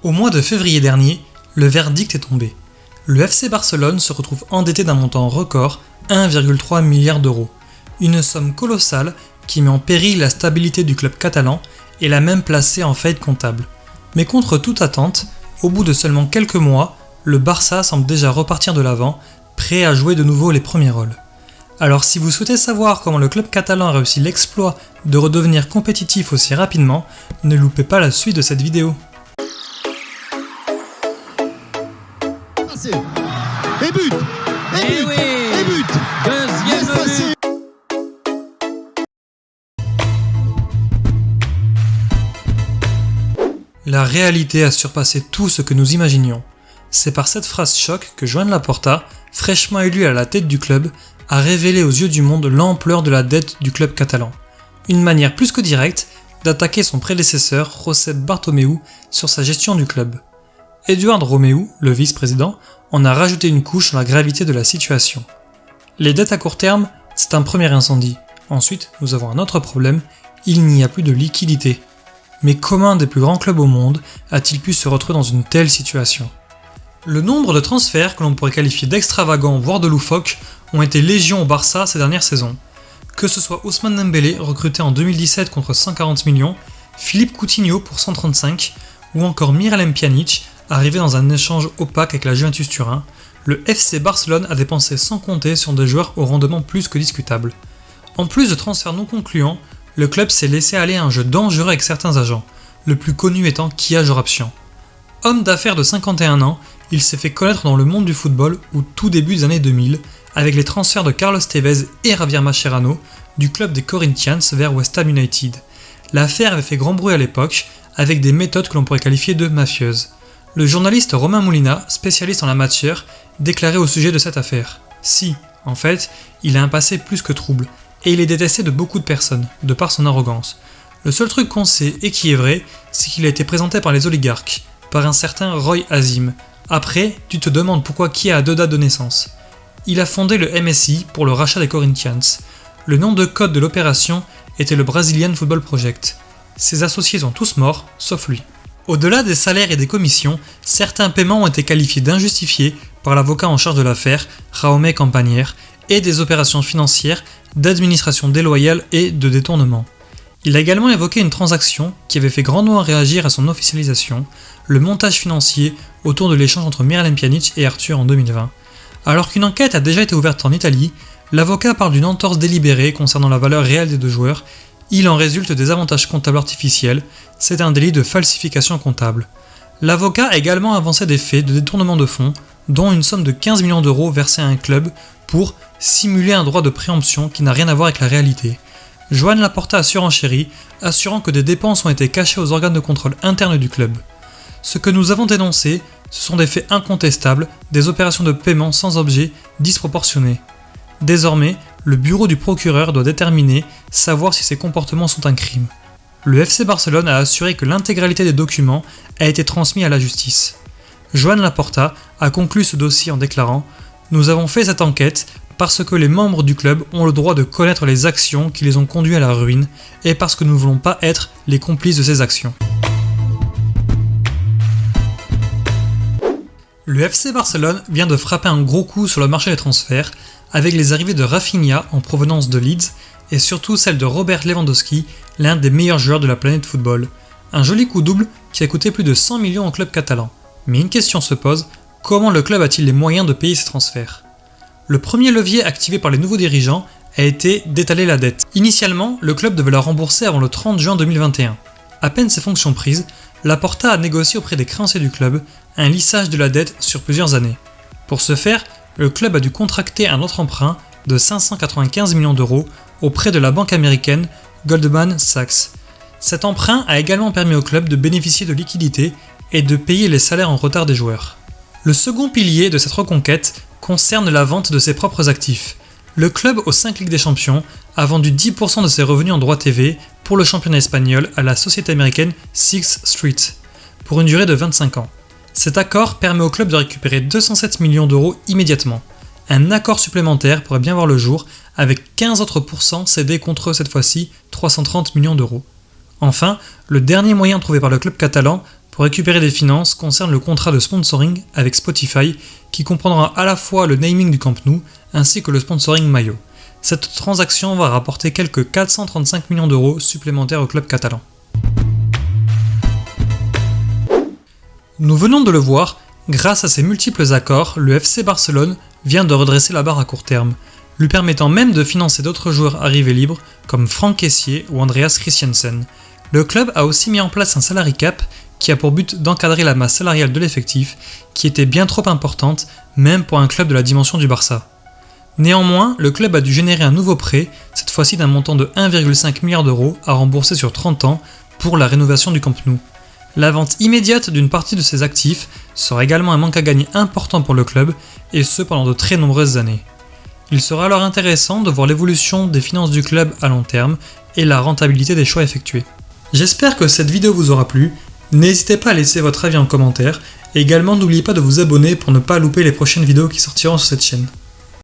Au mois de février dernier, le verdict est tombé. Le FC Barcelone se retrouve endetté d'un montant record, 1,3 milliard d'euros. Une somme colossale qui met en péril la stabilité du club catalan et l'a même placé en faillite comptable. Mais contre toute attente, au bout de seulement quelques mois, le Barça semble déjà repartir de l'avant, prêt à jouer de nouveau les premiers rôles. Alors si vous souhaitez savoir comment le club catalan a réussi l'exploit de redevenir compétitif aussi rapidement, ne loupez pas la suite de cette vidéo. Et but! Et but! oui. Et but! Deuxième but. La réalité a surpassé tout ce que nous imaginions. C'est par cette phrase choc que Joan Laporta, fraîchement élu à la tête du club, a révélé aux yeux du monde l'ampleur de la dette du club catalan. Une manière plus que directe d'attaquer son prédécesseur Josep Bartomeu sur sa gestion du club. Eduard Romeu, le vice-président, en a rajouté une couche sur la gravité de la situation. Les dettes à court terme, c'est un premier incendie. Ensuite, nous avons un autre problème, il n'y a plus de liquidité. Mais comment un des plus grands clubs au monde a-t-il pu se retrouver dans une telle situation ? Le nombre de transferts que l'on pourrait qualifier d'extravagants voire de loufoques ont été légion au Barça ces dernières saisons. Que ce soit Ousmane Dembélé recruté en 2017 contre 140 millions, Philippe Coutinho pour 135 ou encore Miralem Pjanic arrivé dans un échange opaque avec la Juventus Turin, le FC Barcelone a dépensé sans compter sur des joueurs au rendement plus que discutable. En plus de transferts non concluants, le club s'est laissé aller à un jeu dangereux avec certains agents, le plus connu étant Kia Joorabchian. Homme d'affaires de 51 ans, il s'est fait connaître dans le monde du football au tout début des années 2000, avec les transferts de Carlos Tevez et Javier Mascherano du club des Corinthians vers West Ham United. L'affaire avait fait grand bruit à l'époque, avec des méthodes que l'on pourrait qualifier de mafieuses. Le journaliste Romain Molina, spécialiste en la matière, déclarait au sujet de cette affaire « Si, en fait, il a un passé plus que trouble, et il est détesté de beaucoup de personnes, de par son arrogance. Le seul truc qu'on sait et qui est vrai, c'est qu'il a été présenté par les oligarques, par un certain Roy Azim. Après, tu te demandes pourquoi qui a 2 dates de naissance. Il a fondé le MSI pour le rachat des Corinthians. Le nom de code de l'opération était le Brazilian Football Project. Ses associés sont tous morts, sauf lui. Au-delà des salaires et des commissions, certains paiements ont été qualifiés d'injustifiés par l'avocat en charge de l'affaire, Jaume Campagnères, et des opérations financières, d'administration déloyale et de détournement. Il a également évoqué une transaction qui avait fait grandement réagir à son officialisation, le montage financier autour de l'échange entre Miralem Pjanic et Arthur en 2020. Alors qu'une enquête a déjà été ouverte en Italie, l'avocat parle d'une entorse délibérée concernant la valeur réelle des 2 joueurs. Il en résulte des avantages comptables artificiels, c'est un délit de falsification comptable. L'avocat a également avancé des faits de détournement de fonds, dont une somme de 15 millions d'euros versée à un club pour simuler un droit de préemption qui n'a rien à voir avec la réalité. Joan Laporta a surenchéri, assurant que des dépenses ont été cachées aux organes de contrôle internes du club. Ce que nous avons dénoncé, ce sont des faits incontestables, des opérations de paiement sans objet disproportionnées. Désormais, le bureau du procureur doit déterminer, savoir si ces comportements sont un crime. Le FC Barcelone a assuré que l'intégralité des documents a été transmis à la justice. Joan Laporta a conclu ce dossier en déclarant « Nous avons fait cette enquête parce que les membres du club ont le droit de connaître les actions qui les ont conduits à la ruine et parce que nous ne voulons pas être les complices de ces actions. » Le FC Barcelone vient de frapper un gros coup sur le marché des transferts avec les arrivées de Rafinha en provenance de Leeds et surtout celle de Robert Lewandowski, l'un des meilleurs joueurs de la planète football. Un joli coup double qui a coûté plus de 100 millions au club catalan. Mais une question se pose, comment le club a-t-il les moyens de payer ces transferts ? Le premier levier activé par les nouveaux dirigeants a été d'étaler la dette. Initialement, le club devait la rembourser avant le 30 juin 2021. À peine ses fonctions prises, Laporta a négocié auprès des créanciers du club un lissage de la dette sur plusieurs années. Pour ce faire, le club a dû contracter un autre emprunt de 595 millions d'euros auprès de la banque américaine Goldman Sachs. Cet emprunt a également permis au club de bénéficier de liquidités et de payer les salaires en retard des joueurs. Le second pilier de cette reconquête concerne la vente de ses propres actifs. Le club aux 5 Ligues des Champions a vendu 10% de ses revenus en droits TV pour le championnat espagnol à la société américaine Sixth Street, pour une durée de 25 ans. Cet accord permet au club de récupérer 207 millions d'euros immédiatement. Un accord supplémentaire pourrait bien voir le jour, avec 15 autres pourcents cédés contre cette fois-ci 330 millions d'euros. Enfin, le dernier moyen trouvé par le club catalan pour récupérer des finances concerne le contrat de sponsoring avec Spotify qui comprendra à la fois le naming du Camp Nou ainsi que le sponsoring maillot. Cette transaction va rapporter quelques 435 millions d'euros supplémentaires au club catalan. Nous venons de le voir, grâce à ses multiples accords, le FC Barcelone vient de redresser la barre à court terme, lui permettant même de financer d'autres joueurs arrivés libres comme Franck Kessié ou Andreas Christiansen. Le club a aussi mis en place un salary cap qui a pour but d'encadrer la masse salariale de l'effectif, qui était bien trop importante, même pour un club de la dimension du Barça. Néanmoins, le club a dû générer un nouveau prêt, cette fois-ci d'un montant de 1,5 milliard d'euros à rembourser sur 30 ans pour la rénovation du Camp Nou. La vente immédiate d'une partie de ses actifs sera également un manque à gagner important pour le club, et ce pendant de très nombreuses années. Il sera alors intéressant de voir l'évolution des finances du club à long terme et la rentabilité des choix effectués. J'espère que cette vidéo vous aura plu, n'hésitez pas à laisser votre avis en commentaire, et également n'oubliez pas de vous abonner pour ne pas louper les prochaines vidéos qui sortiront sur cette chaîne.